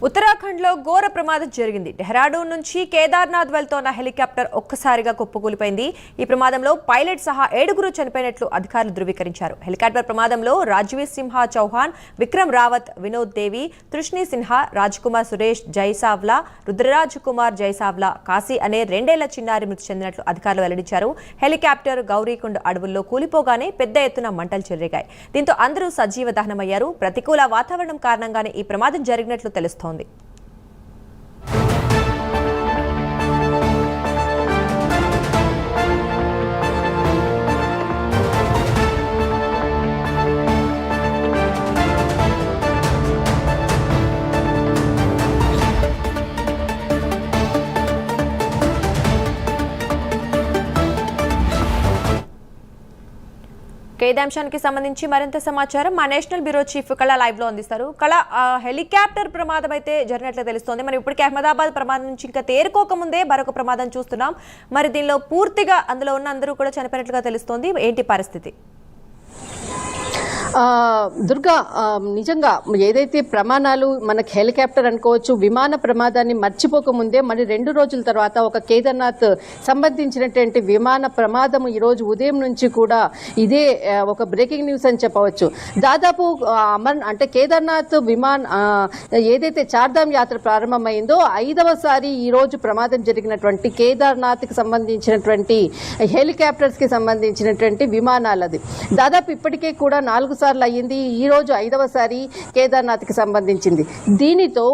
ఉత్తరాఖండ్లో ఘోర ప్రమాదం జరిగింది. డెహ్రాడూన్ నుంచి కేదార్నాథ్ వెళ్తోన్న హెలికాప్టర్ ఒక్కసారిగా కుప్పకూలిపోయింది. ఈ ప్రమాదంలో పైలట్ సహా 7గురు చనిపోయినట్లు అధికారులు ధృవీకరించారు. హెలికాప్టర్ ప్రమాదంలో రాజ్వీర్ సింహ చౌహాన్, విక్రమ్ రావత్, వినోద్ దేవి, తృష్ణి సిన్హా, రాజ్కుమార్ సురేష్ జైసావ్లా, రుద్రరాజ్ కుమార్ జైసావ్లా, కాశీ అనే 2 ఏళ్ల చిన్నారి మృతి చెందినట్లు అధికారులు వెల్లడించారు. హెలికాప్టర్ గౌరీకుండ్ అడవుల్లో కూలిపోగానే పెద్ద ఎత్తున మంటలు చెలరేగాయి. దీంతో అందరూ సజీవ దహనమయ్యారు. ప్రతికూల వాతావరణం కారణంగానే ఈ ప్రమాదం జరిగినట్లు తెలుస్తోంది. అంశానికి సంబంధించి మరింత సమాచారం మా నేషనల్ బ్యూరో చీఫ్ కళ లైవ్ లో అందిస్తారు. కళ, హెలికాప్టర్ ప్రమాదం అయితే జరిగినట్లు తెలుస్తోంది. మరి ఇప్పటికే అహ్మదాబాద్ ప్రమాదం నుంచి ఇంకా తేరుకోకముందే మరొక ప్రమాదం చూస్తున్నాం. మరి దీనిలో పూర్తిగా అందులో ఉన్న అందరూ కూడా చనిపోయినట్లుగా తెలుస్తోంది. ఏంటి పరిస్థితి? దుర్గా, నిజంగా ఏదైతే ప్రమాణాలు మనకి హెలికాప్టర్ అనుకోవచ్చు, విమాన ప్రమాదాన్ని మర్చిపోకముందే మరి 2 రోజుల తర్వాత ఒక కేదార్నాథ్ సంబంధించినటువంటి విమాన ప్రమాదం ఈ రోజు ఉదయం నుంచి కూడా ఇదే ఒక బ్రేకింగ్ న్యూస్ అని చెప్పవచ్చు. దాదాపు అంటే కేదార్నాథ్ ఏదైతే చార్ధామ్ యాత్ర ప్రారంభమైందో 5వసారి ఈ రోజు ప్రమాదం జరిగినటువంటి కేదార్నాథ్ కి సంబంధించినటువంటి హెలికాప్టర్స్ కి సంబంధించినటువంటి విమానాలది. దాదాపు ఇప్పటికే కూడా 4 సార్లు అయ్యింది. ఈ రోజు 5వసారి కేదార్నాథ్ కి సంబంధించింది. దీనితో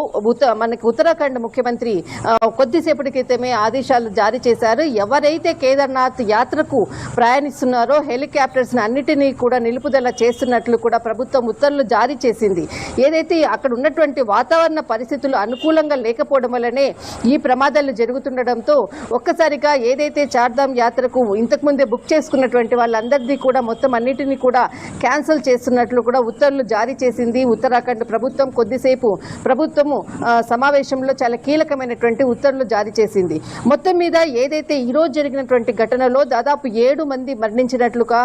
మనకి ఉత్తరాఖండ్ ముఖ్యమంత్రి కొద్దిసేపటి క్రితమే ఆదేశాలు జారీ చేశారు. ఎవరైతే కేదార్నాథ్ యాత్రకు ప్రయాణిస్తున్నారో హెలికాప్టర్స్ అన్నిటినీ కూడా నిలుపుదల చేస్తున్నట్లు కూడా ప్రభుత్వం ఉత్తర్వులు జారీ చేసింది. ఏదైతే అక్కడ ఉన్నటువంటి వాతావరణ పరిస్థితులు అనుకూలంగా లేకపోవడం వల్లనే ఈ ప్రమాదాలు జరుగుతుండటంతో ఒక్కసారిగా ఏదైతే చార్ధామ్ యాత్రకు ఇంతకుముందే బుక్ చేసుకున్నటువంటి వాళ్ళందరినీ కూడా మొత్తం అన్నిటినీ కూడా క్యాన్సిల్ చేస్తున్నట్లు కూడా ఉత్తర్వులు జారీ చేసింది ఉత్తరాఖండ్ ప్రభుత్వం. కొద్దిసేపు ప్రభుత్వము సమావేశంలో చాలా కీలకమైనటువంటి ఉత్తర్వులు జారీ చేసింది. మొత్తం మీద ఏదైతే ఈ రోజు జరిగినటువంటి ఘటనలో దాదాపు 7 మంది మరణించినట్లుగా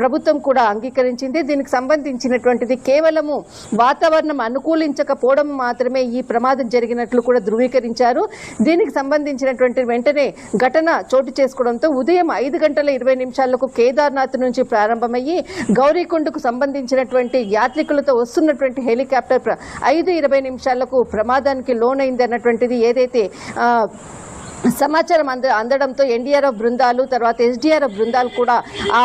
ప్రభుత్వం కూడా అంగీకరించింది. దీనికి సంబంధించినటువంటిది కేవలము వాతావరణం అనుకూలించకపోవడం మాత్రమే ఈ ప్రమాదం జరిగినట్లు కూడా ధృవీకరించారు. దీనికి సంబంధించినటువంటి వెంటనే ఘటన చోటు చేసుకోవడంతో ఉదయం 5:20 కేదార్నాథ్ నుంచి ప్రారంభమయ్యి గౌరీకుండ్కు సంబంధించినటువంటి యాత్రికులతో వస్తున్నటువంటి హెలికాప్టర్ 5:20 ప్రమాదానికి లోనైంది అన్నటువంటిది ఏదైతే సమాచారం అందడంతో ఎన్డీఆర్ఎఫ్ బృందాలు తర్వాత ఎస్డీఆర్ఎఫ్ బృందాలు కూడా ఆ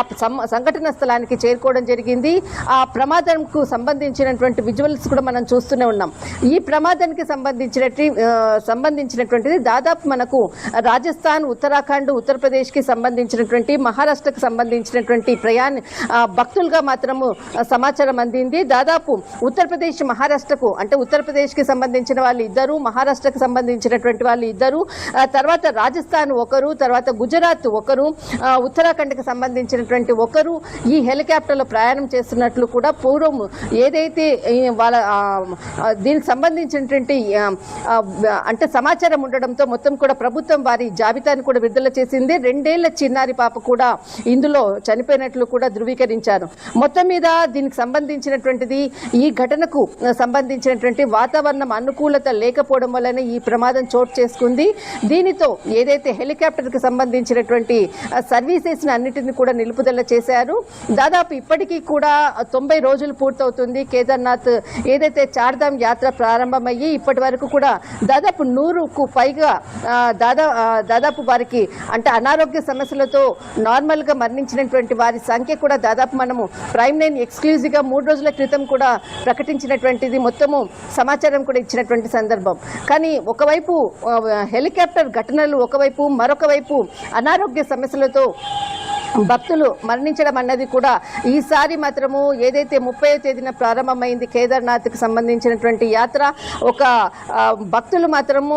సంఘటన స్థలానికి చేరుకోవడం జరిగింది. ఆ ప్రమాదంకు సంబంధించినటువంటి విజువల్స్ కూడా మనం చూస్తూనే ఉన్నాం. ఈ ప్రమాదానికి సంబంధించినటువంటిది దాదాపు మనకు రాజస్థాన్, ఉత్తరాఖండ్, ఉత్తరప్రదేశ్ కి సంబంధించినటువంటి మహారాష్ట్రకు సంబంధించినటువంటి భక్తులుగా మాత్రము సమాచారం అందింది. దాదాపు ఉత్తరప్రదేశ్ మహారాష్ట్రకు అంటే ఉత్తరప్రదేశ్ కి సంబంధించిన వాళ్ళు 2, మహారాష్ట్రకు సంబంధించినటువంటి వాళ్ళు 2, తర్వాత రాజస్థాన్ 1, తర్వాత గుజరాత్ 1, ఉత్తరాఖండ్ కి సంబంధించినటువంటి 1 ఈ హెలికాప్టర్ లో ప్రయాణం చేస్తున్నట్లు కూడా పూర్వం ఏదైతే వాళ్ళ దీనికి సంబంధించినటువంటి అంటే సమాచారం ఉండడంతో మొత్తం కూడా ప్రభుత్వం వారి జాబితాను కూడా విడుదల చేసింది. 2 ఏళ్ల చిన్నారి పాప కూడా ఇందులో చనిపోయినట్లు కూడా ధృవీకరించారు. మొత్తం మీద దీనికి సంబంధించినటువంటిది ఈ ఘటనకు సంబంధించినటువంటి వాతావరణం అనుకూలత లేకపోవడం వల్లనే ఈ ప్రమాదం చోటు చేసుకుంది. దీనితో ఏదైతే హెలికాప్టర్ కి సంబంధించినటువంటి సర్వీసెస్ అన్నిటిని కూడా నిలుపుదల చేశారు. దాదాపు ఇప్పటికీ కూడా 90 రోజులు పూర్తవుతుంది కేదార్నాథ్ ఏదైతే చార్ధామ్ యాత్ర ప్రారంభమయ్యి ఇప్పటి వరకు కూడా దాదాపు 100కు పైగా దాదాపు వారికి అంటే అనారోగ్య సమస్యలతో నార్మల్ గా మరణించినటువంటి వారి సంఖ్య కూడా దాదాపు మనము ప్రైమ్ 9 ఎక్స్క్లూజివ్ గా 3 రోజుల క్రితం కూడా ప్రకటించినటువంటిది మొత్తము సమాచారం కూడా ఇచ్చినటువంటి సందర్భం. కానీ ఒకవైపు హెలికాప్టర్ ఘటనలు ఒకవైపు, మరొక వైపు అనారోగ్య సమస్యలతో భక్తులు మరణించడం అన్నది కూడా ఈసారి మాత్రము ఏదైతే 30వ తేదీన ప్రారంభమైంది కేదార్నాథ్కి సంబంధించినటువంటి యాత్ర ఒక భక్తులు మాత్రము